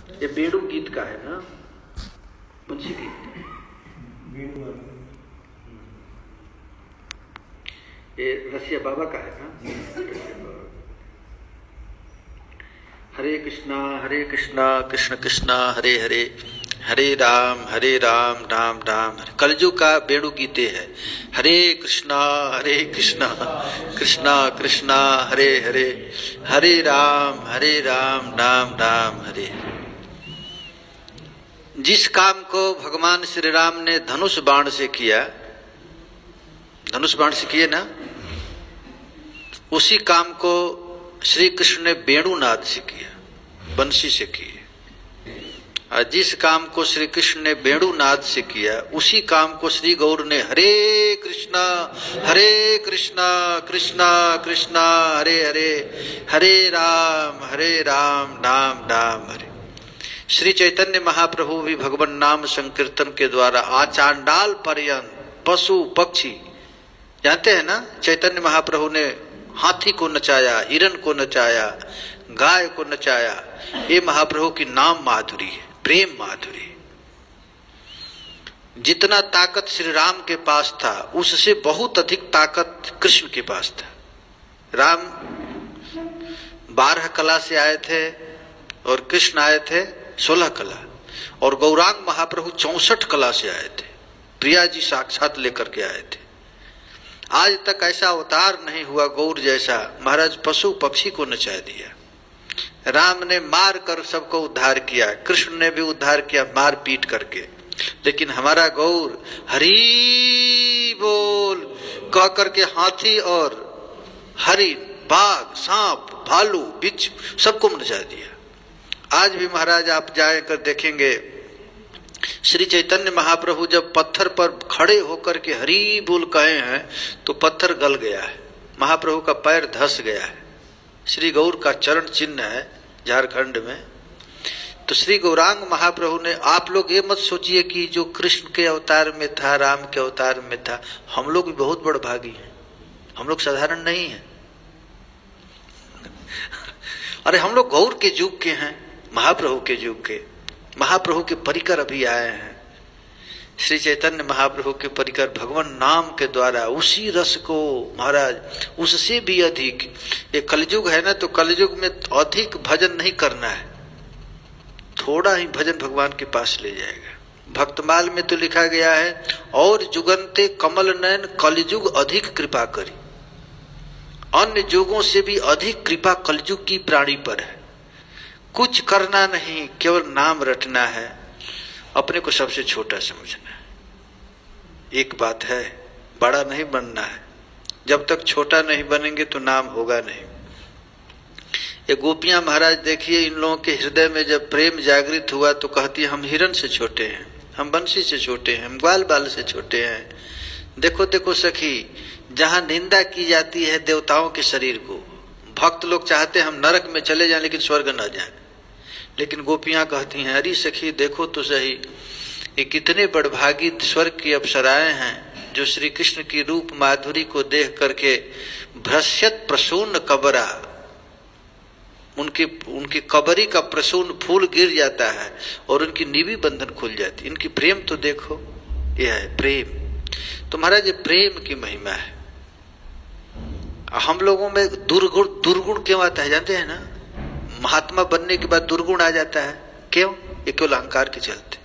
ये बेड़ू गीत का है ना, मुंशी गीत, ये रसिया बाबा का है ना। हरे कृष्णा कृष्ण कृष्णा हरे हरे, हरे राम राम राम हरे। कलयुग का बेड़ू गीते है। हरे कृष्णा कृष्णा कृष्णा हरे हरे, हरे राम राम राम हरे। जिस काम को भगवान श्री राम ने धनुष बाण से किया, धनुष बाण से किए ना, उसी काम को श्री कृष्ण ने वेणुनाद से किया, बंसी से किए। और जिस काम को श्री कृष्ण ने वेणुनाद से किया, उसी काम को श्री गौर ने हरे कृष्णा कृष्णा कृष्णा हरे हरे, हरे राम राम राम हरे। श्री चैतन्य महाप्रभु भी भगवान नाम संकीर्तन के द्वारा आचांडाल पर्यंत पशु पक्षी, जानते हैं ना, चैतन्य महाप्रभु ने हाथी को नचाया, हिरण को नचाया, गाय को नचाया। ये महाप्रभु की नाम माधुरी है, प्रेम माधुरी। जितना ताकत श्री राम के पास था, उससे बहुत अधिक ताकत कृष्ण के पास था। राम 12 कला से आए थे और कृष्ण आए थे 16 कला, और गौरांग महाप्रभु 64 कला से आए थे। प्रिया जी साक्षात लेकर के आए थे। आज तक ऐसा अवतार नहीं हुआ गौर जैसा, महाराज पशु पक्षी को नचा दिया। राम ने मार कर सबको उद्धार किया, कृष्ण ने भी उद्धार किया मार पीट करके। लेकिन हमारा गौर हरि बोल कह करके हाथी और हरिण, बाघ, सांप, भालू, बिच्छू सबको नचा दिया। आज भी महाराज आप जाए कर देखेंगे, श्री चैतन्य महाप्रभु जब पत्थर पर खड़े होकर के हरि बोल कहे हैं तो पत्थर गल गया है, महाप्रभु का पैर धस गया है। श्री गौर का चरण चिन्ह है झारखंड में। तो श्री गौरांग महाप्रभु ने, आप लोग ये मत सोचिए कि जो कृष्ण के अवतार में था, राम के अवतार में था, हम लोग भी बहुत बड़ भागी हैं, हम लोग साधारण नहीं हैं। अरे हम लोग गौर के युग के हैं, महाप्रभु के युग के। महाप्रभु के परिकर अभी आए हैं, श्री चैतन्य महाप्रभु के परिकर भगवान नाम के द्वारा, उसी रस को महाराज, उससे भी अधिक। ये कलयुग है ना, तो कलयुग में अधिक भजन नहीं करना है, थोड़ा ही भजन भगवान के पास ले जाएगा। भक्तमाल में तो लिखा गया है, और जुगंते कमल नयन कलयुग अधिक कृपा करी। अन्य युगों से भी अधिक कृपा कलयुग की प्राणी पर है। कुछ करना नहीं, केवल नाम रटना है, अपने को सबसे छोटा समझना है। एक बात है, बड़ा नहीं बनना है। जब तक छोटा नहीं बनेंगे तो नाम होगा नहीं। ये गोपियां महाराज देखिए, इन लोगों के हृदय में जब प्रेम जागृत हुआ तो कहती है हम हिरण से छोटे हैं, हम बंसी से छोटे हैं, हम ग्वाल बाल से छोटे हैं। देखो देखो सखी, जहां निंदा की जाती है देवताओं के शरीर को, भक्त लोग चाहते हैं हम नरक में चले जाएं लेकिन स्वर्ग न जाएं। लेकिन गोपियां कहती हैं अरे सखी देखो तो सही, ये कितने बड़भागी स्वर्ग की अप्सराएं हैं जो श्री कृष्ण की रूप माधुरी को देख करके भ्रश्यत प्रसून्न कबरा, उनकी कबरी का प्रसून्न फूल गिर जाता है और उनकी निवी बंधन खुल जाती। इनकी प्रेम तो देखो, यह है प्रेम। तो महाराज ये प्रेम की महिमा है। हम लोगों में दुर्गुण क्यों आता है जानते हैं ना? महात्मा बनने के बाद दुर्गुण आ जाता है। क्यों? ये केवल अहंकार के चलते।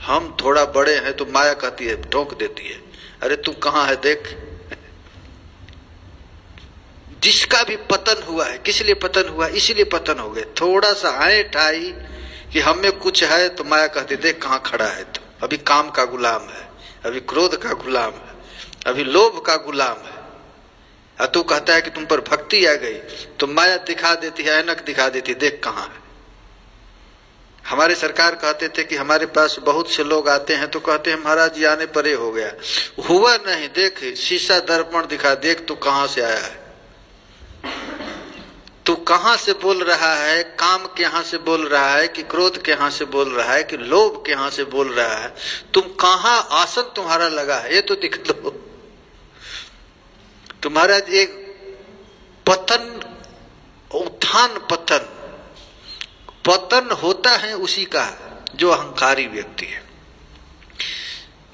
हम थोड़ा बड़े हैं तो माया कहती है, टोक देती है, अरे तू कहाँ है देख। जिसका भी पतन हुआ है, किस लिए पतन हुआ? इसीलिए पतन हो गए। थोड़ा सा आए ठाई कि हम में कुछ है तो माया कहती देख कहाँ खड़ा है तू। अभी काम का गुलाम है, अभी क्रोध का गुलाम है, अभी लोभ का गुलाम है। और तू कहता है कि तुम पर भक्ति आ गई तो माया दिखा देती है, ऐनक दिखा देती, देख कहाँ है। हमारे सरकार कहते थे कि हमारे पास बहुत से लोग आते हैं तो कहते हैं महाराज जी आने पर हो गया, हुआ नहीं, देख शीशा दर्पण दिखा, देख तू कहाँ से आया है, तू कहां से बोल रहा है, काम के यहां से बोल रहा है कि क्रोध के यहां से बोल रहा है कि लोभ के यहां से बोल रहा है, तुम कहां आसन तुम्हारा लगा है ये तो दिख लो। तुम्हारा एक पतन, उत्थान पतन, पतन होता है उसी का जो अहंकारी व्यक्ति है।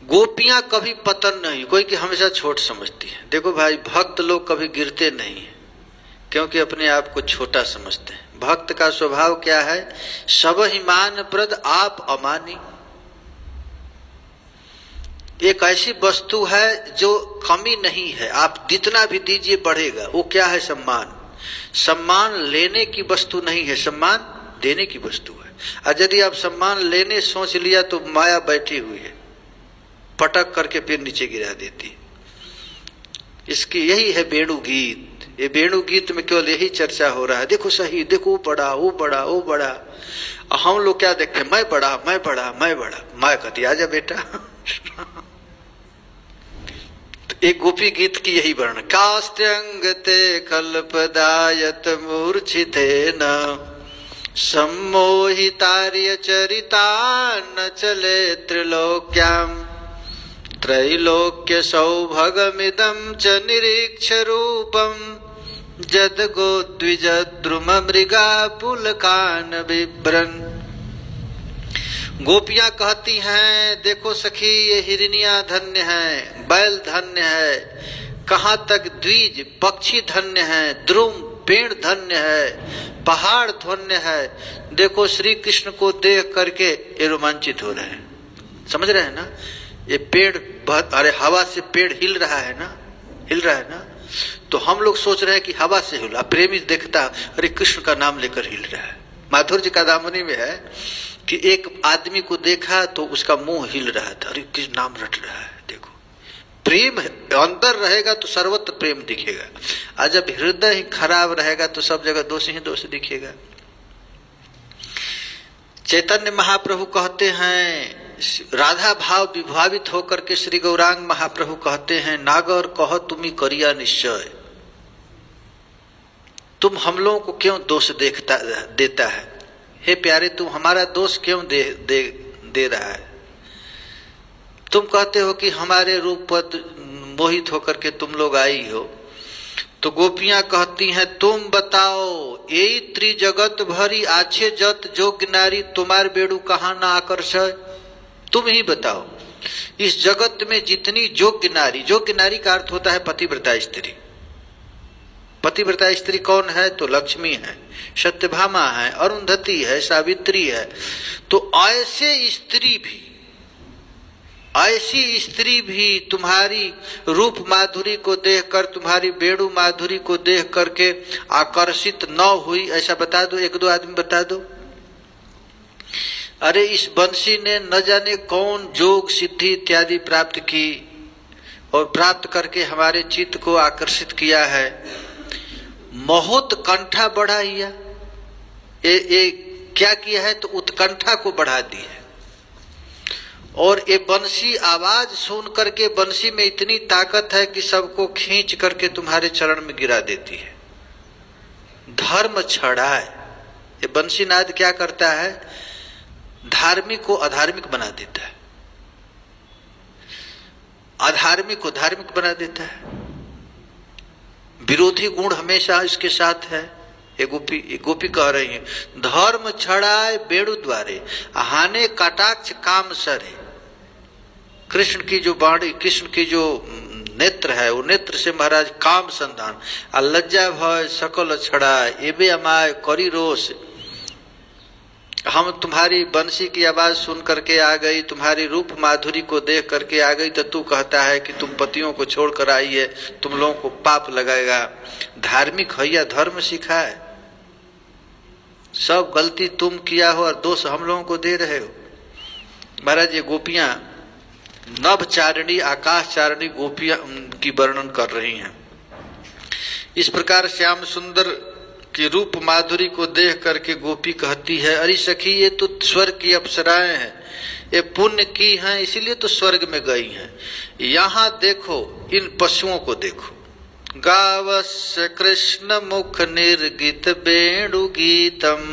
गोपियां कभी पतन नहीं, कोई कि हमेशा छोट समझती है। देखो भाई, भक्त लोग कभी गिरते नहीं है, क्योंकि अपने आप को छोटा समझते हैं। भक्त का स्वभाव क्या है? सब ही मान प्रद आप अमानी। एक ऐसी वस्तु है जो कमी नहीं है, आप जितना भी दीजिए बढ़ेगा। वो क्या है? सम्मान। सम्मान लेने की वस्तु नहीं है, सम्मान देने की वस्तु है। और यदि आप सम्मान लेने सोच लिया तो माया बैठी हुई है, पटक करके फिर नीचे गिरा देती। इसकी यही है वेणु गीत। ये वेणु गीत में केवल यही चर्चा हो रहा है, देखो सही, देखो वो बड़ा, वो बड़ा, वो बड़ा। और हम लोग क्या देखते हैं? मैं बड़ा, मैं बड़ा, मैं बड़ा। माँ कहती आजा बेटा। एक गोपी गीत की यही वर्णन। कास्त्यंगते कल्पदायत मूर्छितेन सम्मोहितार्य चरिता न चले त्रिलोक्याम त्रैलोक्य सौभगमिदं च निरीक्ष रूपम जदगो द्विजद्रुम मृगा पुलकान बिभ्रन। गोपियां कहती हैं, देखो सखी, ये हिरनिया धन्य है, बैल धन्य है, कहाँ तक द्विज पक्षी धन्य है, द्रुम पेड़ धन्य है, पहाड़ धन्य है। देखो श्री कृष्ण को देख करके ये रोमांचित हो रहे हैं। समझ रहे हैं ना? ये पेड़ अरे हवा से पेड़ हिल रहा है ना, हिल रहा है ना। तो हम लोग सोच रहे हैं कि हवा से हिला। प्रेमी देखता, अरे कृष्ण का नाम लेकर हिल रहा है। माधुर्य का दामनी में है कि एक आदमी को देखा तो उसका मुंह हिल रहा था, अरे किस नाम रट रहा है। देखो, प्रेम अंदर रहेगा तो सर्वत्र प्रेम दिखेगा, और जब हृदय ही खराब रहेगा तो सब जगह दोष ही दोष दिखेगा। चैतन्य महाप्रभु कहते हैं, राधा भाव विभावित होकर के श्री गौरांग महाप्रभु कहते हैं, नागर कहो तुम्ही करिया निश्चय। तुम हम लोगों को क्यों दोष देता है? हे प्यारे, तुम हमारा दोष क्यों दे रहा है? तुम कहते हो कि हमारे रूप पर मोहित होकर के तुम लोग आई हो। तो गोपियां कहती हैं, तुम बताओ, यही त्रिजगत भरी आछे जत जोग नारी, तुम्हार बेड़ू कहाँ ना आकर्षय। तुम ही बताओ, इस जगत में जितनी योग्य नारी, योग्य नारी का अर्थ होता है पतिव्रता स्त्री। पतिव्रता स्त्री कौन है? तो लक्ष्मी है, सत्यभामा है, अरुंधति है, सावित्री है। तो ऐसी स्त्री भी तुम्हारी रूप माधुरी को देखकर, तुम्हारी बेड़ू माधुरी को देख करके आकर्षित न हुई, ऐसा बता दो, एक दो आदमी बता दो। अरे इस बंसी ने न जाने कौन जोग सिद्धि इत्यादि प्राप्त की और प्राप्त करके हमारे चित्त को आकर्षित किया है। मोहत कंठा बढ़ाइया, ये क्या किया है? तो उत्कंठा को बढ़ा दी है। और ये बंसी आवाज सुन करके, बंसी में इतनी ताकत है कि सबको खींच करके तुम्हारे चरण में गिरा देती है। धर्म छड़ाए, ये बंसी नाद क्या करता है? धार्मिक को अधार्मिक बना देता है, अधार्मिक को धार्मिक बना देता है। विरोधी गुण हमेशा इसके साथ है। ये गोपी कह रही है, धर्म छड़ाए बेड़ू द्वारे, हाने कटाक्ष काम सरे। कृष्ण की जो बाणी, कृष्ण की जो नेत्र है, वो नेत्र से महाराज काम संधान, लज्जा भय सकल छड़ाए, एबे अमाय करी रोष। हम तुम्हारी बंसी की आवाज सुन करके आ गई, तुम्हारी रूप माधुरी को देख करके आ गई, तो तू कहता है कि तुम पतियों को छोड़कर आई है, तुम लोगों को पाप लगाएगा। धार्मिक है या धर्म सिखाए? सब गलती तुम किया हो और दोष हम लोगों को दे रहे हो। महाराज ये गोपियां नभचारिणी, आकाशचारिणी गोपियां की वर्णन कर रही हैं। इस प्रकार श्याम सुंदर की रूप माधुरी को देख करके गोपी कहती है, अरे सखी, ये तो स्वर्ग की अप्सराएं हैं, ये पुण्य की हैं, इसीलिए तो स्वर्ग में गई हैं। यहाँ देखो, इन पशुओं को देखो। गावस्य कृष्ण मुख निर्गित वेणु गीतम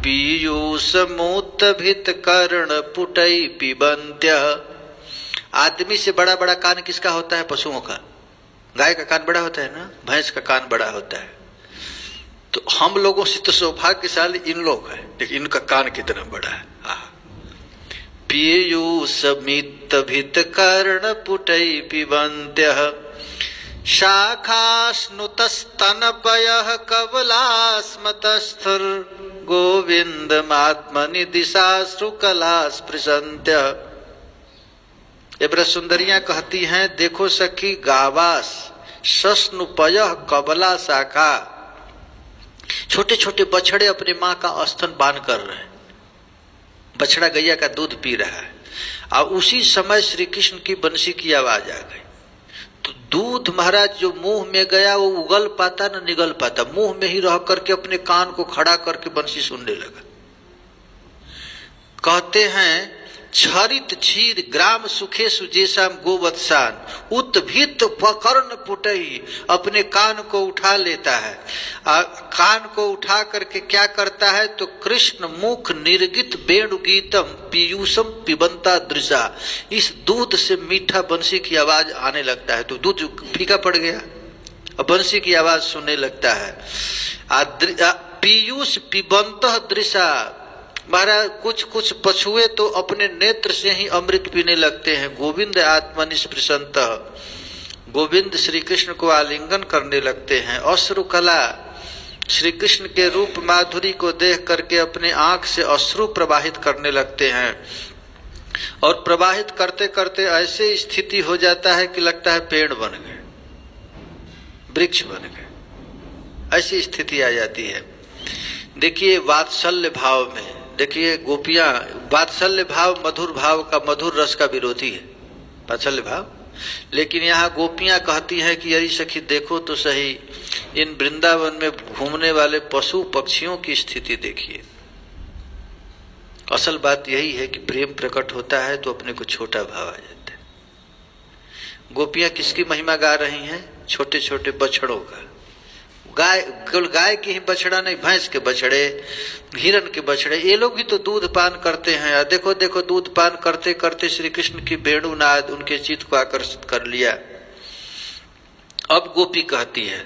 पीयूष मूत भित कर्ण पुटई पिबंत्य। आदमी से बड़ा बड़ा कान किसका होता है? पशुओं का। गाय का कान बड़ा होता है ना, भैंस का कान बड़ा होता है। तो हम लोगों से तो सौभाग्यशाली इन लोग हैं, लेकिन इनका कान कितना बड़ा है। पीयूष मित भित कर्ण पुटै पिबन्त्यः शाखास्नुतस्तनपयः कवलास्मतस्थुर् गोविन्दमात्मनि दिशाश्रुकला स्पृशन्त्यः। ये ब्रज सुंदरियां कहती हैं, देखो सखी, गावास सस्नुपयः कबला शाखा, छोटे छोटे बछड़े अपने माँ का स्तन पान कर रहे हैं, बछड़ा गैया का दूध पी रहा है। और उसी समय श्री कृष्ण की बंसी की आवाज आ गई, तो दूध महाराज जो मुंह में गया वो उगल पाता न निगल पाता, मुंह में ही रह करके अपने कान को खड़ा करके बंसी सुनने लगा। कहते हैं, छरित क्षीर ग्राम सुखे सुजेशाम गोवत्सान उत्भित पकर्ण पुटई, अपने कान को उठा लेता है। कान को उठा करके क्या करता है, तो कृष्ण मुख निर्गित वेणु गीतम पीयूषम पिबंता दृशा, इस दूध से मीठा बंसी की आवाज आने लगता है। तो दूध फीका पड़ गया और बंसी की आवाज सुनने लगता है। पीयूष पिबंत दृशा, महाराज कुछ कुछ पछुए तो अपने नेत्र से ही अमृत पीने लगते हैं। गोविंद आत्मनिस्पृशंत, गोविंद श्री कृष्ण को आलिंगन करने लगते हैं। अश्रु कला, श्री कृष्ण के रूप माधुरी को देख करके अपने आंख से अश्रु प्रवाहित करने लगते हैं। और प्रवाहित करते करते ऐसे स्थिति हो जाता है कि लगता है पेड़ बन गए, वृक्ष बन गए, ऐसी स्थिति आ जाती है। देखिए वात्सल्य भाव में, देखिए गोपियां, वात्सल्य भाव मधुर भाव का, मधुर रस का विरोधी है वात्सल्य भाव। लेकिन यहाँ गोपियां कहती हैं कि यदि सखी देखो तो सही, इन वृंदावन में घूमने वाले पशु पक्षियों की स्थिति देखिए। असल बात यही है कि प्रेम प्रकट होता है तो अपने को छोटा भाव आ जाता है। गोपियां किसकी महिमा गा रही हैं? छोटे छोटे बछड़ों का। गाय, केवल गाय की ही बछड़ा नहीं, भैंस के बछड़े, हिरण के बछड़े, ये लोग भी तो दूध पान करते हैं। देखो देखो, दूध पान करते करते श्री कृष्ण की वेणुनाद उनके चित्त को आकर्षित कर लिया। अब गोपी कहती है,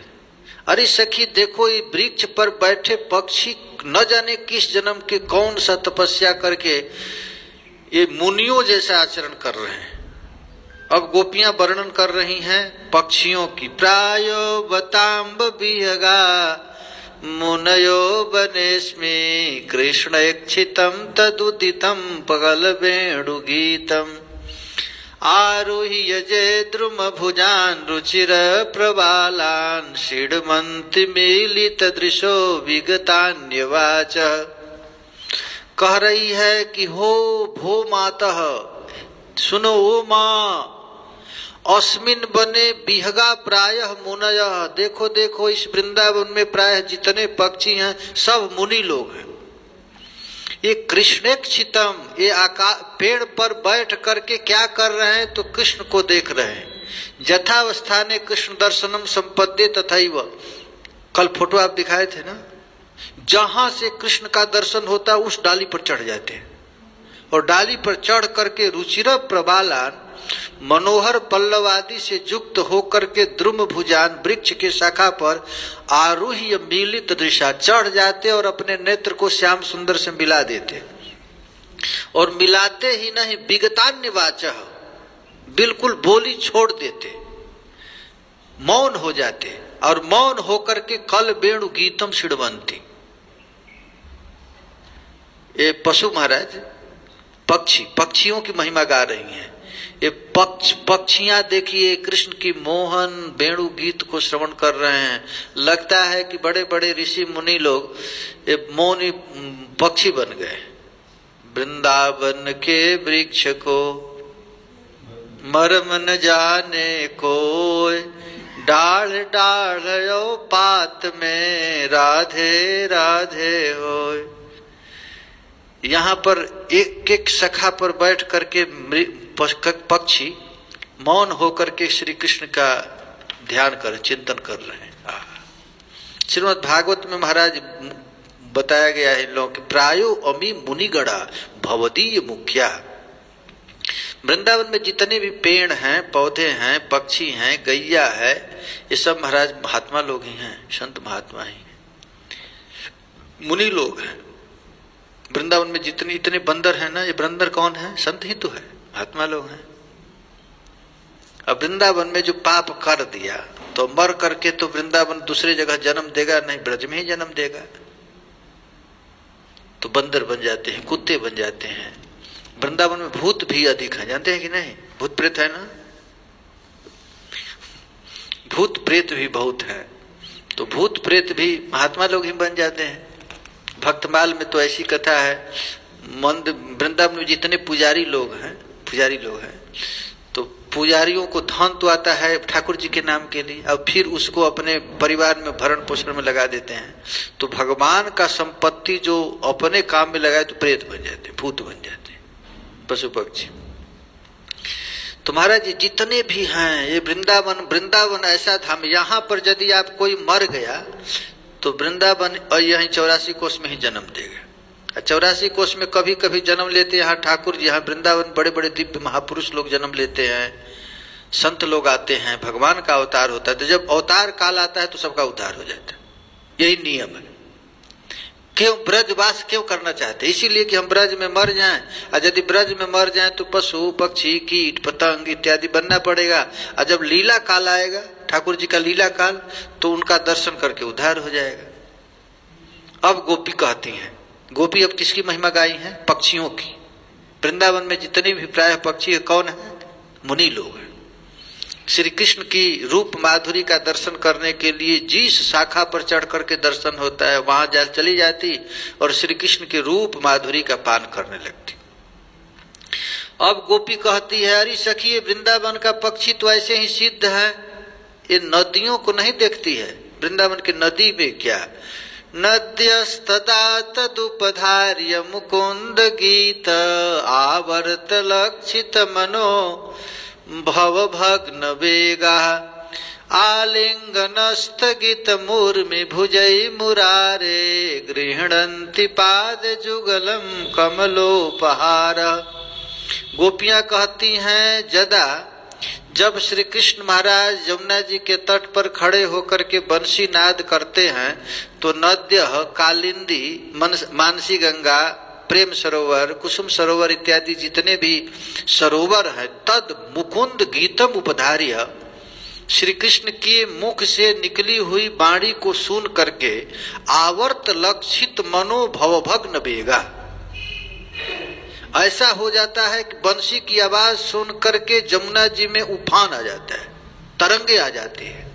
अरे सखी देखो, ये वृक्ष पर बैठे पक्षी न जाने किस जन्म के कौन सा तपस्या करके ये मुनियों जैसा आचरण कर रहे हैं। अब गोपियां वर्णन कर रही हैं पक्षियों की। प्रायो बताम्ब विहगा मुनयो वनेस्मि कृष्ण इच्छितम तदुदितम पगल वेणु गीतम आरोह्य जे द्रुम भुजान रुचिर प्रबालान षीडमंति मीलित दृशो विगतान्यवाच। कह रही है कि हो भो मातः, सुनो ओ माँ, अस्मिन बने बिहगा प्रायः मुनयः, देखो देखो इस वृंदावन में प्रायः जितने पक्षी हैं सब मुनि लोग हैं। ये कृष्णेक्षितम, ये पेड़ पर बैठ करके क्या कर रहे हैं, तो कृष्ण को देख रहे हैं। यथावस्थाने कृष्ण दर्शनम संपद्ये तथैव, कल फोटो आप दिखाए थे ना, जहां से कृष्ण का दर्शन होता है उस डाली पर चढ़ जाते हैं। और डाली पर चढ़ करके रुचिर प्रबालान, मनोहर पल्लवादि से युक्त होकर के द्रुम भुजान वृक्ष के शाखा पर आरूह्य मीलित दृशा, चढ़ जाते और अपने नेत्र को श्याम सुंदर से मिला देते। और मिलाते ही नहीं, विगतान्यवाचः, बिल्कुल बोली छोड़ देते, मौन हो जाते। और मौन होकर के कल वेणु गीतम षीडवंती, ये पशु महाराज पक्षी, पक्षियों की महिमा गा रही हैं। ये पक्षियां देखिए कृष्ण की मोहन वेणु गीत को श्रवण कर रहे हैं। लगता है कि बड़े बड़े ऋषि मुनि लोग ये मौनी पक्षी बन गए। वृंदावन के वृक्ष को मर्म न जाने कोय, डाल डालो पात में राधे राधे होय। यहाँ पर एक एक शाखा पर बैठ करके पक्षी मौन होकर के श्री कृष्ण का ध्यान कर, चिंतन कर रहे हैं। श्रीमद् भागवत में महाराज बताया गया है इन लोगों की प्रायो अमी मुनिगणा भवदीय मुख्या। वृंदावन में जितने भी पेड़ हैं, पौधे हैं, पक्षी हैं, गैया है, ये सब महाराज महात्मा लोग ही हैं, संत महात्मा ही हैं। मुनि लोग हैं। वृंदावन में जितने इतने बंदर हैं ना, ये बंदर कौन है? संत ही तो है, महात्मा लोग हैं। अब वृंदावन में जो पाप कर दिया तो मर करके तो वृंदावन दूसरे जगह जन्म देगा नहीं, ब्रज में ही जन्म देगा। तो बंदर बन जाते हैं, कुत्ते बन जाते हैं। वृंदावन में भूत भी अधिक है, जानते हैं कि नहीं? भूत प्रेत है ना, भूत प्रेत भी बहुत है। तो भूत प्रेत भी महात्मा लोग ही बन जाते हैं। भक्तमाल में तो ऐसी कथा है, वृंदावन में जितने पुजारी लोग हैं तो पुजारियों को धन तो आता है ठाकुर जी के नाम के लिए, और फिर उसको अपने परिवार में भरण पोषण में लगा देते हैं। तो भगवान का संपत्ति जो अपने काम में लगाए तो प्रेत बन जाते हैं, भूत बन जाते हैं, पशु पक्षी। तो महाराज जी जितने भी हैं ये वृंदावन ऐसा धाम, यहाँ पर यदि आप कोई मर गया तो वृंदावन और यहीं 84 कोष में ही जन्म देगा। 84 कोष में कभी कभी जन्म लेते हैं यहाँ ठाकुर जी, यहाँ वृंदावन बड़े बड़े दिव्य महापुरुष लोग जन्म लेते हैं, संत लोग आते हैं, भगवान का अवतार होता है। तो जब अवतार काल आता है तो सबका उद्धार हो जाता है, यही नियम है। क्यों ब्रजवास क्यों करना चाहते? इसीलिए कि हम ब्रज में मर जाएं, और यदि ब्रज में मर जाएं तो पशु पक्षी कीट पतंग इत्यादि बनना पड़ेगा। और जब लीला काल आएगा, ठाकुर जी का लीला काल, तो उनका दर्शन करके उद्धार हो जाएगा। अब गोपी कहती हैं, गोपी अब किसकी महिमा गाई है? पक्षियों की। वृंदावन में जितने भी प्राय पक्षी है कौन है? मुनि लोग हैं। श्री कृष्ण की रूप माधुरी का दर्शन करने के लिए जिस शाखा पर चढ़ करके दर्शन होता है वहां चली जाती और श्री कृष्ण के रूप माधुरी का पान करने लगती। अब गोपी कहती है, अरे सखी वृंदावन का पक्षी तो ऐसे ही सिद्ध है, ये नदियों को नहीं देखती है। वृंदावन की नदी में क्या नद्यस्तदा तदुपधार्य मुकुंद गीत आवर्त लक्षित मनो भव भग्न वेगा आलिंगनस्थगित मूर्मि भुजै मुरारे गृह्णन्ति पाद जुगलम कमलोपहार। गोपियां कहती हैं, जदा जब श्री कृष्ण महाराज यमुना जी के तट पर खड़े होकर के बंसी नाद करते हैं तो नद्य कालिंदी मानसी गंगा प्रेम सरोवर कुसुम सरोवर इत्यादि जितने भी सरोवर है तद मुकुंद गीतम उपधार्य, श्री कृष्ण के मुख से निकली हुई वाणी को सुन करके आवर्त लक्षित मनो भवभग्न बेगा, ऐसा हो जाता है कि बंसी की आवाज सुन करके जमुना जी में उफान आ जाता है, तरंगे आ जाती है।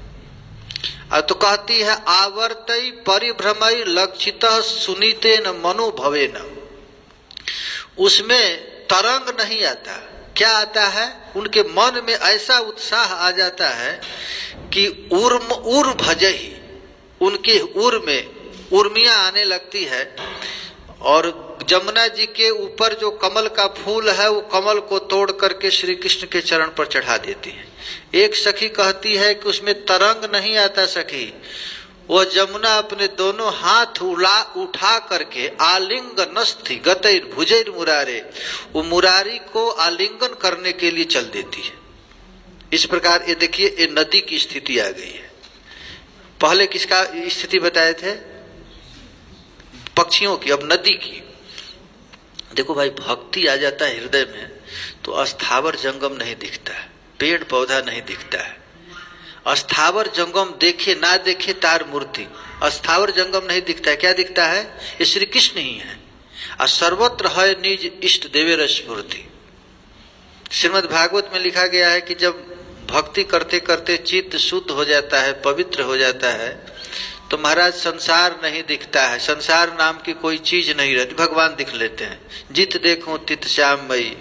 तो कहती है आवर्तई परिभ्रमई लक्षित सुनीते न मनो भवे न, उसमें तरंग नहीं आता। क्या आता है? उनके मन में ऐसा उत्साह आ जाता है कि उर भजही, उनके उर में उर्मियां आने लगती है और जमुना जी के ऊपर जो कमल का फूल है वो कमल को तोड़ करके श्री कृष्ण के चरण पर चढ़ा देती है। एक सखी कहती है कि उसमें तरंग नहीं आता सखी, वह जमुना अपने दोनों हाथ उठा करके आलिंगनस्थि गतैर भुजैर मुरारे, वो मुरारी को आलिंगन करने के लिए चल देती है। इस प्रकार ये देखिए ये नदी की स्थिति आ गई है। पहले किसका स्थिति बताए थे? पक्षियों की, अब नदी की। देखो भाई भक्ति आ जाता है हृदय में तो अस्थावर जंगम नहीं दिखता है, पेड़ पौधा नहीं दिखता है। अस्थावर जंगम देखे ना देखे तार मूर्ति, अस्थावर जंगम नहीं दिखता है। क्या दिखता है? ये श्री कृष्ण ही है। और सर्वत्र है निज इष्ट देवेर स्मृति। श्रीमद् भागवत में लिखा गया है कि जब भक्ति करते करते चित्त शुद्ध हो जाता है, पवित्र हो जाता है, तो महाराज संसार नहीं दिखता है, संसार नाम की कोई चीज नहीं रहती, भगवान दिख लेते हैं। जित देखूं तित श्याममयी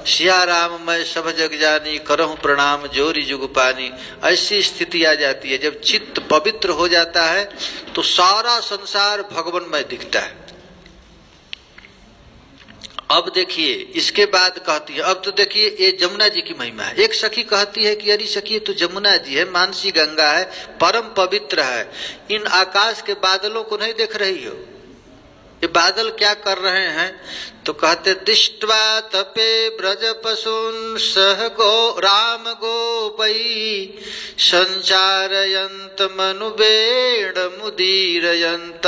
सिया राम मैं सब जग जानी करहूं प्रणाम जोरी जुग पानी। ऐसी स्थिति आ जाती है। जब चित्त पवित्र हो जाता है तो सारा संसार भगवानमय दिखता है। अब देखिए इसके बाद कहती है, अब तो देखिए ये जमुना जी की महिमा है। एक सखी कहती है कि अरे सखी तो जमुना जी है, मानसी गंगा है, परम पवित्र है, इन आकाश के बादलों को नहीं देख रही हो? ये बादल क्या कर रहे हैं? तो कहते दृष्ट्वा तपे ब्रज पशून सह गो राम गोपई संचारयंत मनुबेड़ मुदीरयंत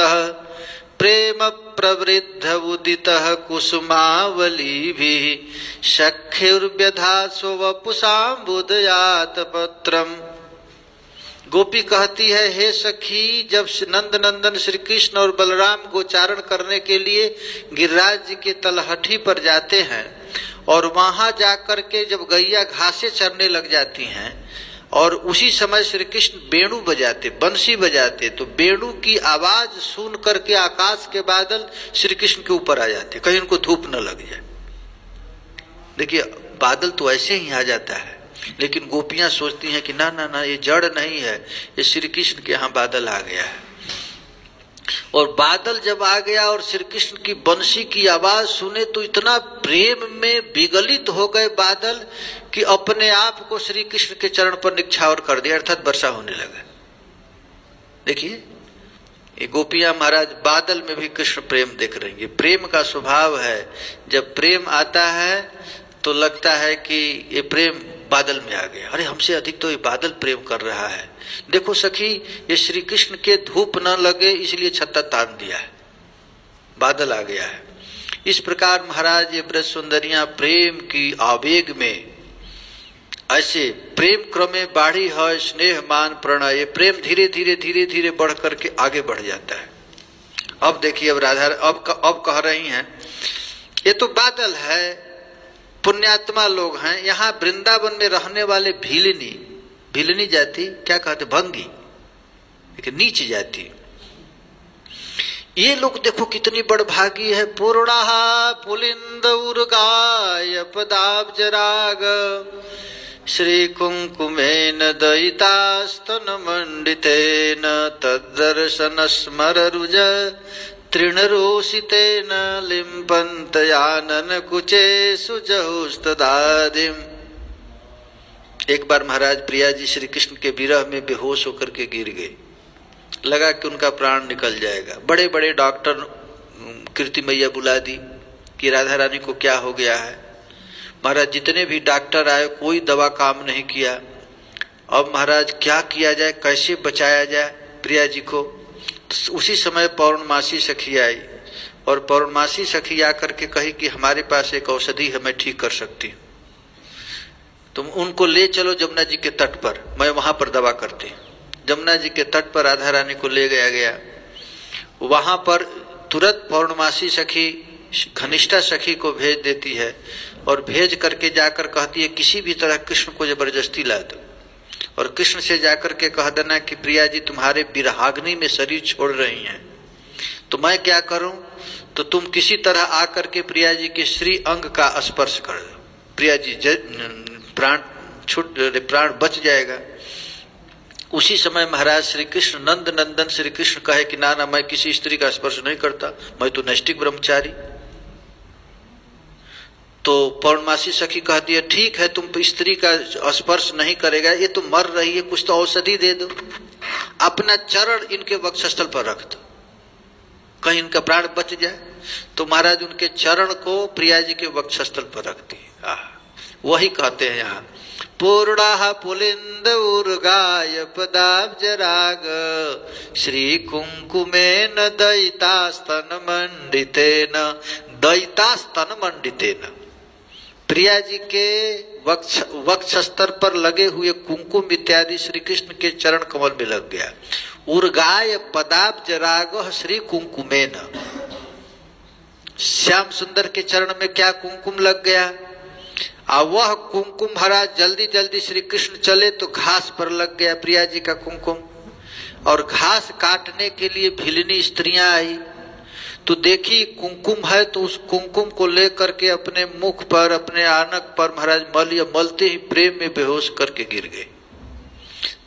प्रेम प्रवृद्ध उदितः कुसुमावलीभिः सख्युर्व्यधा स्ववपुषाम्बुदयात पत्रम। गोपी कहती है, हे सखी, जब नंद नंदन श्री कृष्ण और बलराम गोचारण करने के लिए गिरिराज जी के तलहटी पर जाते हैं और वहां जाकर के जब गैया घासे चरने लग जाती हैं और उसी समय श्री कृष्ण वेणु बजाते, बंसी बजाते, तो वेणु की आवाज सुन करके आकाश के बादल श्री कृष्ण के ऊपर आ जाते, कहीं उनको धूप न लग जाए। देखिए, बादल तो ऐसे ही आ जाता है, लेकिन गोपियां सोचती हैं कि ना ना ना, ये जड़ नहीं है, ये श्री कृष्ण के यहाँ बादल आ गया है। और बादल जब आ गया और श्री कृष्ण की बंसी की आवाज सुने तो इतना प्रेम में विगलित हो गए बादल कि अपने आप को श्री कृष्ण के चरण पर निछावर कर दिया, अर्थात वर्षा होने लगा। देखिए, ये गोपियां महाराज बादल में भी कृष्ण प्रेम देख रही है। प्रेम का स्वभाव है, जब प्रेम आता है तो लगता है कि ये प्रेम बादल में आ गया, अरे हमसे अधिक तो ये बादल प्रेम कर रहा है। देखो सखी, ये श्री कृष्ण के धूप न लगे इसलिए छत्ता तान दिया है, बादल आ गया है। इस प्रकार महाराज ये ब्रज सुंदरियां प्रेम की आवेग में ऐसे प्रेम क्रमे बाढ़ी है स्नेह मान प्रणय, प्रेम धीरे धीरे धीरे धीरे बढ़ करके आगे बढ़ जाता है। अब देखिए, अब राधा अब कह रही हैं, ये तो बादल है, पुण्यात्मा लोग हैं, यहाँ वृंदावन में रहने वाले भीलनी जाति, क्या कहते, भंगी, लेकिन नीच जाति, ये लोग देखो कितनी बड़भागी है। पूर्णा पुलिंद उर्गाय पदाब्जराग श्री कुंकुमेन दयितास्तन मंडितेन तद्दर्शन स्मर रुज तृणरोषितेन लिम्पन्तयानन कुचे सुजहुस्तदादिम। एक बार महाराज प्रिया जी श्री कृष्ण के विरह में बेहोश होकर के गिर गए, लगा कि उनका प्राण निकल जाएगा। बड़े बड़े डॉक्टर कीर्ति मैया बुला दी कि राधा रानी को क्या हो गया है। महाराज जितने भी डॉक्टर आए कोई दवा काम नहीं किया। अब महाराज क्या किया जाए, कैसे बचाया जाए प्रिया जी को। उसी समय पौर्णमासी सखी आई और पौर्णमासी सखी आकर के कही कि हमारे पास एक औषधि है, मैं ठीक कर सकती हूँ, तुम उनको ले चलो जमुना जी के तट पर, मैं वहां पर दवा करती। जमुना जी के तट पर राधा रानी को ले गया। वहां पर तुरंत पौर्णमासी सखी घनिष्ठा सखी को भेज देती है और भेज करके जाकर कहती है किसी भी तरह कृष्ण को जबरदस्ती ला दो और कृष्ण से जाकर के कह देना कि प्रिया जी तुम्हारे विरहाग्नि में शरीर छोड़ रही हैं, तो मैं क्या करूं, तो तुम किसी तरह आकर के प्रिया जी के श्री अंग का स्पर्श कर दो, प्रिया जी प्राण बच जाएगा। उसी समय महाराज श्री कृष्ण नंद नंदन श्री कृष्ण कहे कि ना ना, मैं किसी स्त्री का स्पर्श नहीं करता, मैं तो नैष्टिक ब्रह्मचारी। तो पौर्णमासी सखी कहती है ठीक है, तुम स्त्री का स्पर्श नहीं करेगा, ये तो मर रही है, कुछ तो औषधि दे दो, अपना चरण इनके वक्षस्थल पर रख दो, कहीं इनका प्राण बच जाए। तो महाराज उनके चरण को प्रिया जी के वक्षस्थल पर रख दिए। वही कहते हैं यहाँ, पूर्णा पुलिंद उर्गाय पदाब्जराग श्री कुंकुमेन दयितास्तन मंडितेन, दयितास्तन मंडितेन, प्रिया जी के वक्ष स्तर पर लगे हुए कुंकुम इत्यादि श्री कृष्ण के चरण कमल में लग गया। उर्गाय पदाब्जराग श्री कुंकुमेन, श्याम सुंदर के चरण में क्या कुंकुम लग गया। वह कुंकुम महाराज जल्दी जल्दी श्री कृष्ण चले तो घास पर लग गया प्रिया जी का कुंकुम, और घास काटने के लिए भिलनी स्त्रियां आई तो देखी कुंकुम है, तो उस कुंकुम को लेकर के अपने मुख पर अपने आनक पर महाराज मलते ही प्रेम में बेहोश करके गिर गए।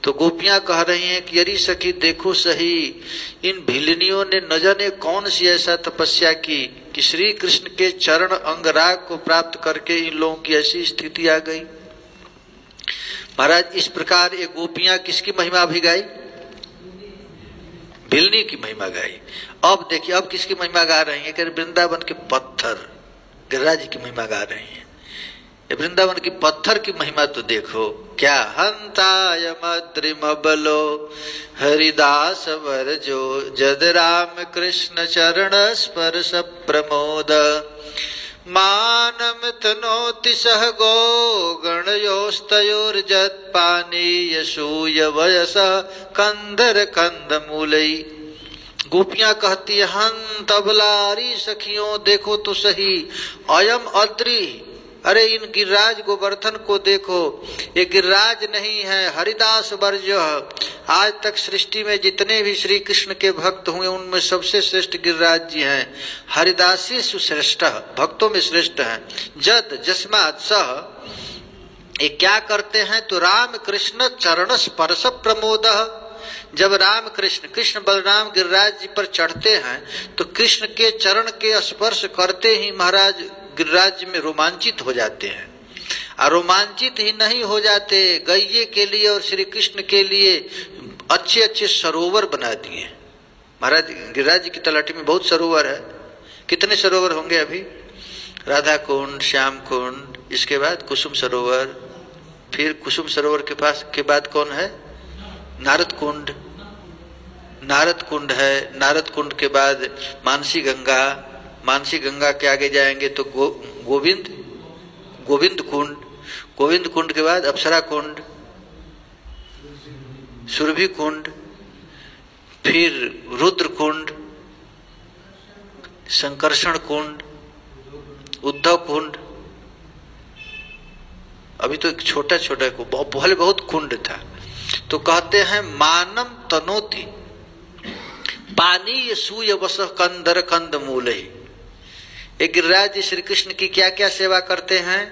तो गोपियां कह रही हैं कि अरे सखी देखो सही, इन भिलनियों ने न जाने कौन सी ऐसा तपस्या की कि श्री कृष्ण के चरण अंगराग को प्राप्त करके इन लोगों की ऐसी स्थिति आ गई। महाराज इस प्रकार ये गोपियां किसकी महिमा भी गाई, भिलनी की महिमा गाई। अब देखिए अब किसकी महिमा गा रही है कि वृंदावन के पत्थर गिरिराज की महिमा गा रही है। ये वृंदावन की पत्थर की महिमा तो देखो, क्या हंताय मद्रिम बलो हरिदास वर जो जद राम कृष्ण चरण स्पर्श प्रमोद मानम तनोति सह गो गणयोस्तयोर्जत पानीय सूय वयस कंदर कंद मूलई। गोपियां कहती है, हन तबलारी सखियों देखो तो सही, अयम अद्रि, अरे इन गिरिराज गोवर्धन को देखो, ये गिरिराज नहीं है, हरिदास वर्ज। आज तक सृष्टि में जितने भी श्री कृष्ण के भक्त हुए उनमें सबसे श्रेष्ठ गिरिराज जी हैं। हरिदासी सुश्रेष्ठ, भक्तों में श्रेष्ठ हैं। जद जस्मात् सह, ये क्या करते हैं तो राम कृष्ण चरण स्पर्श प्रमोद। जब राम कृष्ण, कृष्ण बलराम गिरिराज जी पर चढ़ते हैं तो कृष्ण के चरण के स्पर्श करते ही महाराज गिरिराज में रोमांचित हो जाते हैं। और रोमांचित ही नहीं हो जाते, गैये के लिए और श्री कृष्ण के लिए अच्छे अच्छे सरोवर बना दिए। महाराज गिरिराज जी की तलहटी में बहुत सरोवर है। कितने सरोवर होंगे अभी? राधा कुंड, श्याम कुंड, इसके बाद कुसुम सरोवर, फिर कुसुम सरोवर के पास के बाद कौन है? नारद कुंड, नारद कुंड है। नारद कुंड के बाद मानसी गंगा, मानसी गंगा के आगे जाएंगे तो गोविंद कुंड, गोविंद कुंड के बाद अप्सरा कुंड, सुरभि कुंड, फिर रुद्र कुंड, संकर्षण कुंड, उद्धव कुंड। अभी तो एक छोटा छोटा को पहले बहुत कुंड था। तो कहते हैं मानम तनोति पानी ये सूय वस कंदर कंद मूल ही। एक गिरिराज जी श्री कृष्ण की क्या क्या सेवा करते हैं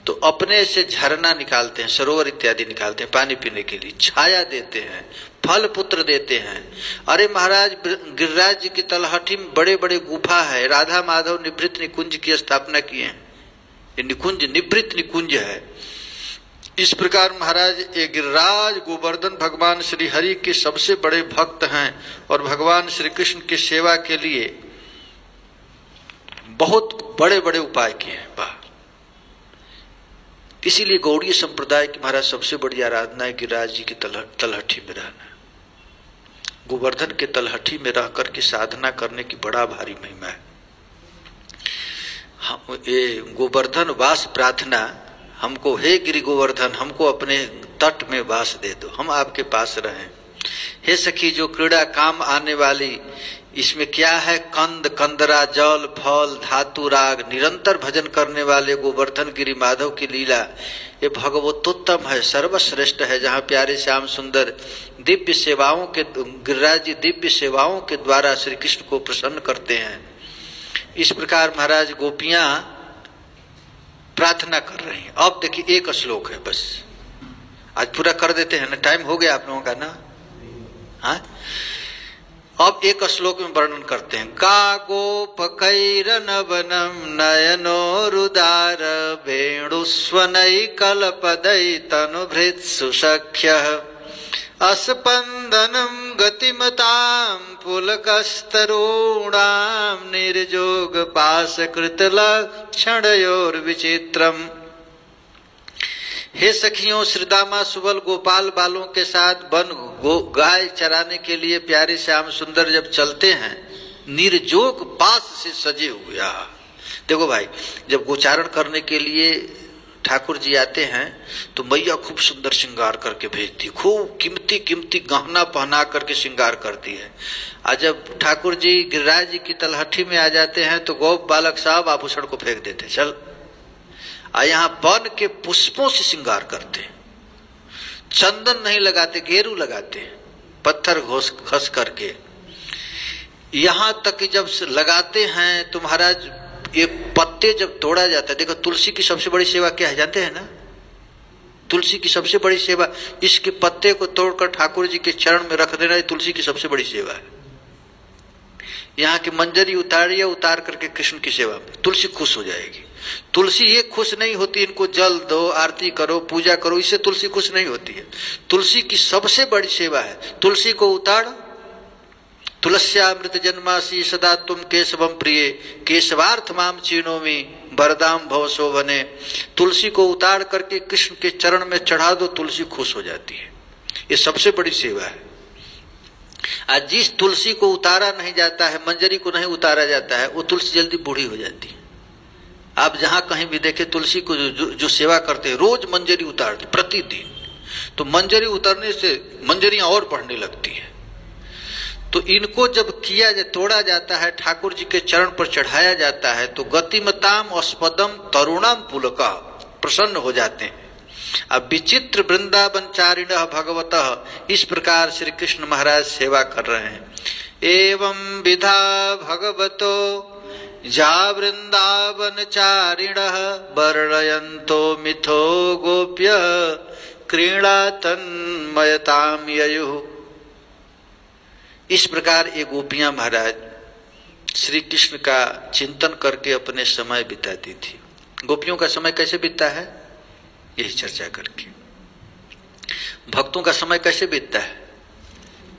तो अपने से झरना निकालते हैं, सरोवर इत्यादि निकालते हैं पानी पीने के लिए, छाया देते हैं, फल पुत्र देते हैं। अरे महाराज गिरिराज जी की तलहटी में बड़े बड़े गुफा है, राधा माधव निवृत्त निकुंज की स्थापना किए हैं। ये निकुंज निवृत्त निकुंज है। इस प्रकार महाराज ये गिरिराज गोवर्धन भगवान श्री हरि के सबसे बड़े भक्त हैं और भगवान श्री कृष्ण की सेवा के लिए बहुत बड़े बड़े उपाय किए हैं। वाह! इसीलिए गौड़ीय संप्रदाय की महाराज सबसे बड़ी आराधना है गिरिराज जी की तलहटी में रहना। गोवर्धन के तलहटी में रह करके साधना करने की बड़ा भारी महिमा है। हम ये गोवर्धन वास प्रार्थना, हमको हे गिरि गोवर्धन हमको अपने तट में वास दे दो, हम आपके पास रहें। हे सखी जो क्रीड़ा काम आने वाली, इसमें क्या है? कंद कंदरा जल फल धातु राग निरंतर भजन करने वाले गोवर्धन गिरि माधव की लीला ये भगवतोत्तम है, सर्वश्रेष्ठ है। जहाँ प्यारे श्याम सुंदर दिव्य सेवाओं के गिरिराज जी दिव्य सेवाओं के द्वारा श्री कृष्ण को प्रसन्न करते हैं। इस प्रकार महाराज गोपियां प्रार्थना कर रही हैं। अब देखिए एक श्लोक है बस, आज पूरा कर देते हैं ना, टाइम हो गया आप लोगों का ना। हाँ, अब एक श्लोक में वर्णन करते हैं। का गोप कैरनवनम नयनो रुदार वेणुस्वनई कलपदई तनुभृत सुसख्य अस्पंदनम गतिमताम पुलकस्तरूणाम निर्जोग पास कृत लक्षणयोर विचित्रम। हे सखियों, श्रीदामा सुबल गोपाल बालों के साथ गाय चराने के लिए प्यारे श्याम सुंदर जब चलते हैं, निर्जोग पास से सजे हुए। देखो भाई, जब गोचारण करने के लिए ठाकुर जी आते हैं तो मैया खूब सुंदर श्रृंगार करके भेजती, खूब कीमती कीमती गहना पहना करके श्रृंगार करती है। और जब ठाकुर जी गिरिराज जी की तलहटी में आ जाते हैं तो गोप बालक साहब आभूषण को फेंक देते, चल। और यहाँ वन के पुष्पों से श्रृंगार करते, चंदन नहीं लगाते, गेरू लगाते, पत्थर घस करके। यहाँ तक कि जब लगाते हैं तो महाराज ये पत्ते जब तोड़ा जाता है, देखो तुलसी की सबसे बड़ी सेवा क्या है जानते हैं ना? तुलसी की सबसे बड़ी सेवा इसके पत्ते को तोड़कर ठाकुर जी के चरण में रख देना, तुलसी की सबसे बड़ी सेवा है। यहाँ की मंजरी उतारिए, उतार करके कृष्ण की सेवा में तुलसी खुश हो जाएगी। तुलसी ये खुश नहीं होती इनको जल दो, आरती करो, पूजा करो, इससे तुलसी खुश नहीं होती है। तुलसी की सबसे बड़ी सेवा है तुलसी को उतार, तुलस्यामृत जन्मासी सदा तुम केशवम प्रिय, केशवार्थ माम चीनोमी वरदाम भव शोभने। तुलसी को उतार करके कृष्ण के चरण में चढ़ा दो, तुलसी खुश हो जाती है। ये सबसे बड़ी सेवा है। आज जिस तुलसी को उतारा नहीं जाता है, मंजरी को नहीं उतारा जाता है, वो तुलसी जल्दी बूढ़ी हो जाती है। आप जहां कहीं भी देखें तुलसी को जो सेवा करते हैं, रोज मंजरी उतारते प्रतिदिन, तो मंजरी उतरने से मंजरियां और बढ़ने लगती है। तो इनको जब किया तोड़ा जाता है, ठाकुर जी के चरण पर चढ़ाया जाता है, तो गतिमताम अस्पदम तरुणम पुलका प्रसन्न हो जाते हैं। अब विचित्र वृंदावन चारिणः भगवतः, इस प्रकार श्री कृष्ण महाराज सेवा कर रहे हैं। एवं विधा भगवतो जा वृंदावन चारिणः वर्णयन्तो मिथो गोप्य क्रीडातन्मयताम ययुः। इस प्रकार ये गोपियां महाराज श्री कृष्ण का चिंतन करके अपने समय बिताती थी। गोपियों का समय कैसे बीतता है, यही चर्चा करके। भक्तों का समय कैसे बीतता है,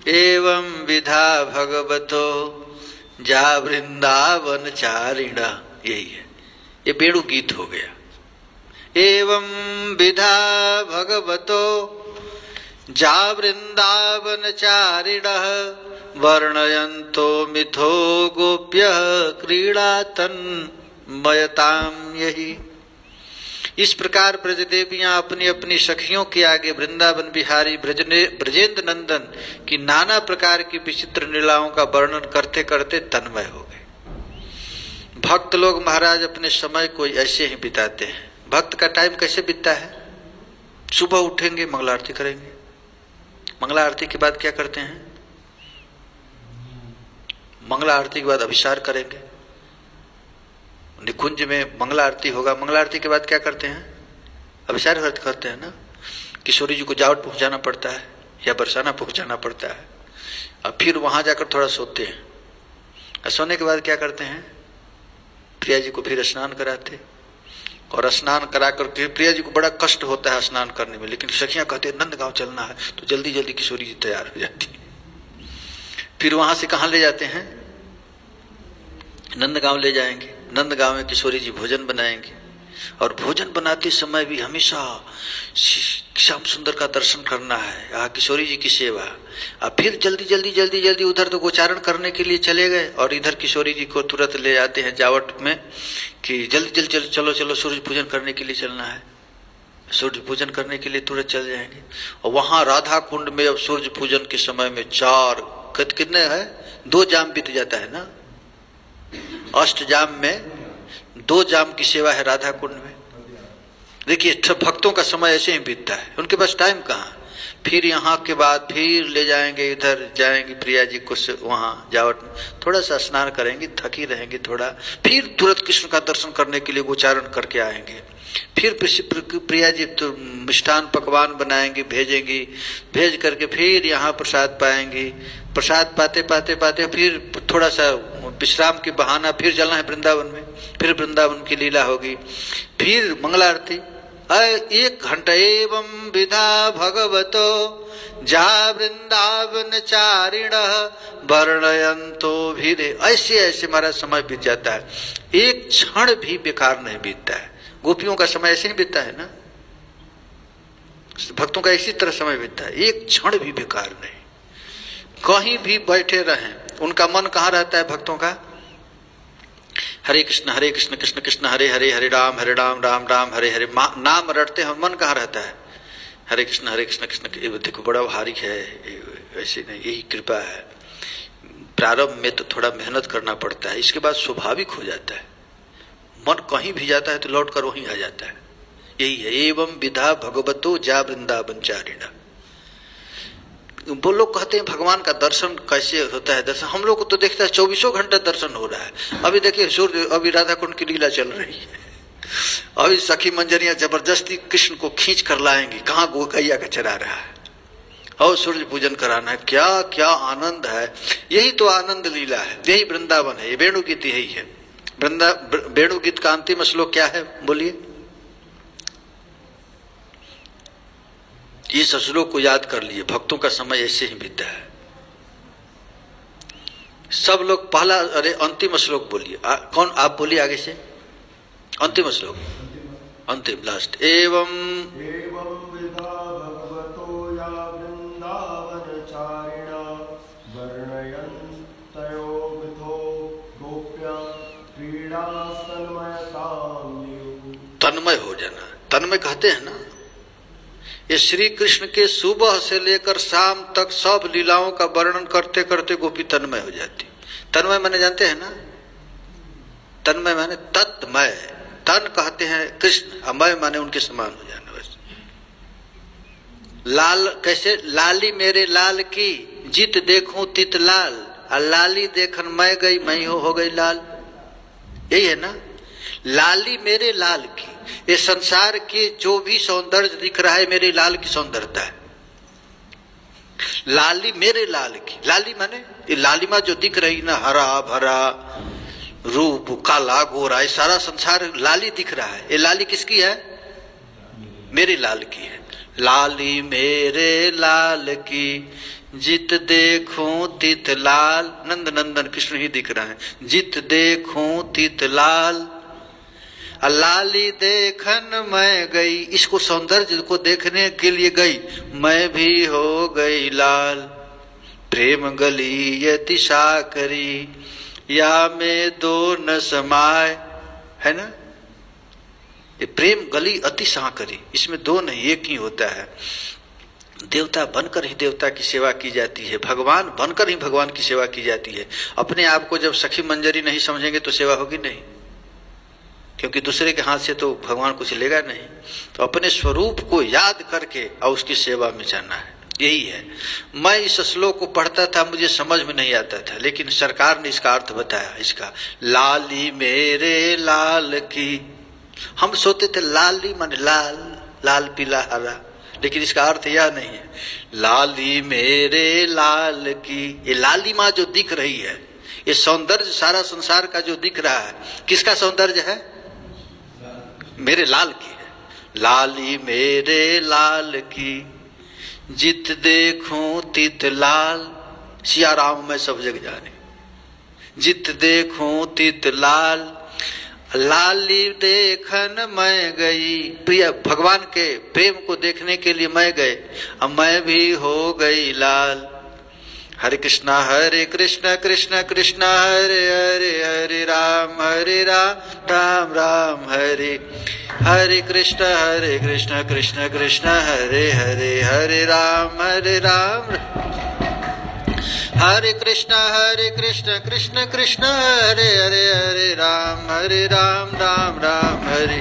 एवं विधा भगवतो जा वृंदावन चारिणा, यही है। ये बेणु गीत हो गया। एवं विधा भगवतो जा वृंदावन चारिणः वर्णयन्तो मिथो गोप्य क्रीडातन्मयताम यही। इस प्रकार ब्रजदेवियां अपनी अपनी सखियों के आगे वृंदावन बिहारी ब्रजेंद्र नंदन की नाना प्रकार की विचित्र लीलाओं का वर्णन करते करते तन्मय हो गए। भक्त लोग महाराज अपने समय को ऐसे ही बिताते हैं। भक्त का टाइम कैसे बीतता है, सुबह उठेंगे, मंगला आरती करेंगे। मंगला आरती के बाद क्या करते हैं, मंगला आरती के बाद अभिषार करेंगे। निकुंज में मंगला आरती होगा, मंगला आरती के बाद क्या करते हैं, अभिषार करते हैं ना। किशोरी जी को जावट पहुंचाना पड़ता है या बरसाना पहुंचाना पड़ता है, और फिर वहां जाकर थोड़ा सोते हैं। और सोने के बाद क्या करते हैं, प्रिया जी को फिर स्नान कराते, और स्नान करा कर प्रिया जी को बड़ा कष्ट होता है स्नान करने में, लेकिन सखियां कहते हैं नंदगांव चलना है, तो जल्दी जल्दी किशोरी जी तैयार हो जाती है। फिर वहां से कहां ले जाते हैं, नंदगांव ले जाएंगे। नंदगांव में किशोरी जी भोजन बनाएंगे, और भोजन बनाते समय भी हमेशा श्याम सुंदर का दर्शन करना है, किशोरी जी की सेवा। अब फिर जल्दी उधर तो गोचारण करने के लिए चले गए, और इधर किशोरी जी को तुरंत ले जाते हैं जावट में कि जल्दी चलो सूर्य पूजन करने के लिए चलना है। सूर्य पूजन करने के लिए तुरंत चल जाएंगे, और वहां राधा कुंड में अब सूर्य पूजन के समय में कितने है, 2 जाम बीत जाता है ना। अष्ट जाम में 2 जाम की सेवा है राधा कुंड में। देखिए भक्तों का समय ऐसे ही बीतता है, उनके पास टाइम कहाँ। फिर यहाँ के बाद फिर ले जाएंगे, इधर जाएंगे प्रिया जी को वहां जावट में, थोड़ा सा स्नान करेंगे, थकी रहेंगे थोड़ा, फिर तुरंत कृष्ण का दर्शन करने के लिए गोचारण करके आएंगे। फिर प्रिया जी तो मिष्ठान पकवान बनाएंगे, भेजेंगी, भेज करके फिर यहाँ प्रसाद पाएंगी। प्रसाद पाते फिर थोड़ा सा विश्राम की बहाना फिर चलना है वृंदावन में, फिर वृंदावन की लीला होगी, फिर मंगला आरती 1 घंटा। एवं विधा भगवतो जा वृंदावन चारिणः वर्णयन्तो भीरे, ऐसे ऐसे हमारा समय बीत जाता है, एक क्षण भी बेकार नहीं बीतता है। गोपियों का समय ऐसे ही बीतता है ना, भक्तों का इसी तरह समय बीतता है, एक क्षण भी बेकार नहीं। कहीं भी बैठे रहें, उनका मन कहाँ रहता है भक्तों का, हरे कृष्ण कृष्ण कृष्ण हरे हरे, हरे राम राम राम हरे हरे। नाम रटते हैं, मन कहाँ रहता है, हरे कृष्ण कृष्ण। देखो बड़ा भारी है, ऐसे नहीं, यही कृपा है। प्रारंभ में तो थोड़ा मेहनत करना पड़ता है, इसके बाद स्वाभाविक हो जाता है। मन कहीं भी जाता है तो लौट कर वहीं आ जाता है, यही है। एवं विधा भगवतो जा वृंदावन चारिणा। वो लोग कहते हैं भगवान का दर्शन कैसे होता है, दर्शन हम लोग को तो देखता है 24 घंटा दर्शन हो रहा है। अभी देखिए सूर्य, अभी राधा कुंड की लीला चल रही है, अभी सखी मंजरियां जबरदस्ती कृष्ण को खींच कर लाएंगी, कहाँ गैया का चरा रहा है, और सूर्य पूजन कराना है। क्या क्या आनंद है, यही तो आनंद लीला है, यही वृंदावन है, ये वेणु गीत यही है। वेणु गीत का अंतिम श्लोक क्या है, बोलिए। इस श्लोक को याद कर लिए, भक्तों का समय ऐसे ही बीता है। सब लोग पहला, अरे अंतिम श्लोक बोलिए। कौन? आप बोलिए आगे से। अंतिम श्लोक, अंतिम, लास्ट। एवं विधा भगवतो या वृंदावनचारिणा वर्णयन्तयो विधो गोप्या क्रीडास्तन्मयतां नियुः। तन्मय हो जाना, तन्मय कहते हैं ना, ये श्री कृष्ण के सुबह से लेकर शाम तक सब लीलाओं का वर्णन करते करते गोपी तन्मय हो जाती। तन्मय माने जानते हैं ना? तन्मय माने तत्मय। तन कहते हैं कृष्ण, अमय माने उनके समान हो जाना। बस लाल कैसे? लाली मेरे लाल की जित देखूं तित लाल, और लाली देखन मैं गई मैं हो गई लाल। यही है ना, लाली मेरे लाल की। ये संसार के जो भी सौंदर्य दिख रहा है मेरे लाल की सौंदर्यता है। लाली मेरे लाल की, लाली माने ये लालिमा जो दिख रही ना, हरा भरा रूप, काला गोरा, ये सारा संसार लाली दिख रहा है। ये लाली किसकी है? मेरे लाल की है। लाली मेरे लाल की जित देखूं तित लाल, नंद नंदन कृष्ण ही दिख रहा है। जित देखूं तित लाल, लाली देखन मैं गई। इसको सौंदर्य को देखने के लिए गई, मैं भी हो गई लाल। प्रेम गली ये दिशा करी, या में दो न समाय, है ना? ये प्रेम गली अति साकरी, इसमें दो नहीं एक ही होता है। देवता बनकर ही देवता की सेवा की जाती है, भगवान बनकर ही भगवान की सेवा की जाती है। अपने आप को जब सखी मंजरी नहीं समझेंगे तो सेवा होगी नहीं, क्योंकि दूसरे के हाथ से तो भगवान कुछ लेगा नहीं। तो अपने स्वरूप को याद करके और उसकी सेवा में जाना है, यही है। मैं इस श्लोक को पढ़ता था, मुझे समझ में नहीं आता था, लेकिन सरकार ने इसका अर्थ बताया। इसका लाली मेरे लाल की, हम सोते थे लाली माने लाल, लाल पीला हरा, लेकिन इसका अर्थ यह नहीं है। लाली मेरे लाल की, ये लालिमा जो दिख रही है, ये सौंदर्य सारा संसार का जो दिख रहा है, किसका सौंदर्य है? मेरे लाल की है। लाली मेरे लाल की जित देखूं तित लाल, सिया राम में सब जग जाने। जित देखूं तित लाल, लाली देखन मैं गई। प्रिय भगवान के प्रेम को देखने के लिए मैं गए, अब मैं भी हो गई लाल। हरे कृष्णा कृष्ण कृष्ण हरे हरे, हरे राम राम राम हरे। हरे कृष्ण कृष्ण कृष्ण हरे हरे, हरे राम हरे कृष्ण कृष्ण कृष्ण हरे हरे, हरे राम राम राम हरे।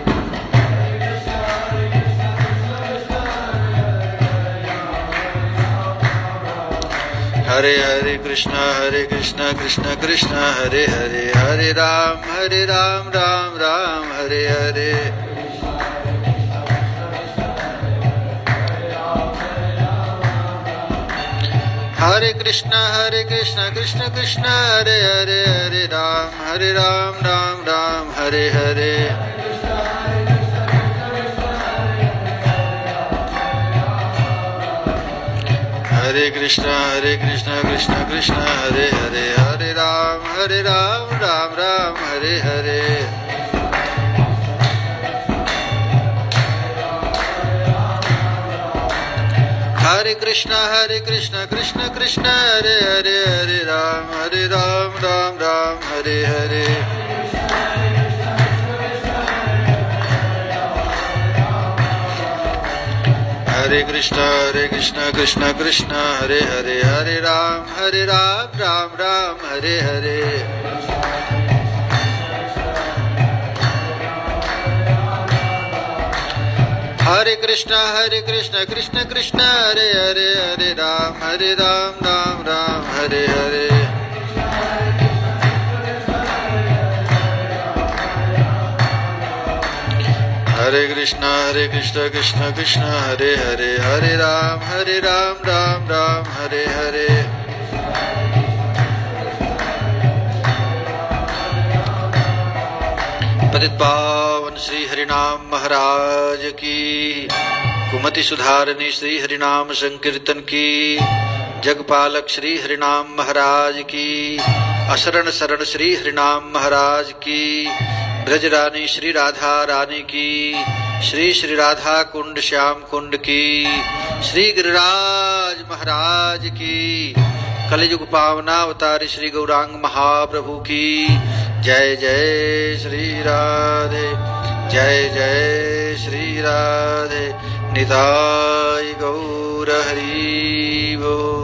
हरे कृष्ण कृष्ण कृष्ण हरे हरे, हरे राम राम राम हरे हरे। हरे कृष्ण कृष्ण कृष्ण हरे हरे, हरे राम राम राम हरे हरे। हरे कृष्ण कृष्ण कृष्ण हरे हरे, हरे राम राम राम हरे हरे। हरे कृष्ण कृष्ण कृष्ण हरे हरे, हरे राम राम राम हरे हरे। हरे कृष्ण कृष्ण कृष्ण हरे हरे, हरे राम राम राम हरे हरे। हरे कृष्ण कृष्ण कृष्ण हरे हरे, हरे राम राम राम हरे हरे। हरे कृष्ण कृष्ण कृष्ण हरे हरे, हरे राम राम राम हरे हरे। पतित पावन श्री हरिनाम महाराज की, कुमति सुधारणी श्री हरिनाम संकीर्तन की, जगपालक श्री हरिनाम महाराज की। अशरण शरण श्री हरिनाम महाराज की, ब्रजरानी श्री राधा रानी की, श्री श्री राधा कुंड श्याम कुंड की, श्री गिरिराज महाराज की, कलियुग पावनावतारी श्री गौरांग महाप्रभु की जय जय श्री राधे, जय जय श्री राधे, निताय गौर हरि बोल।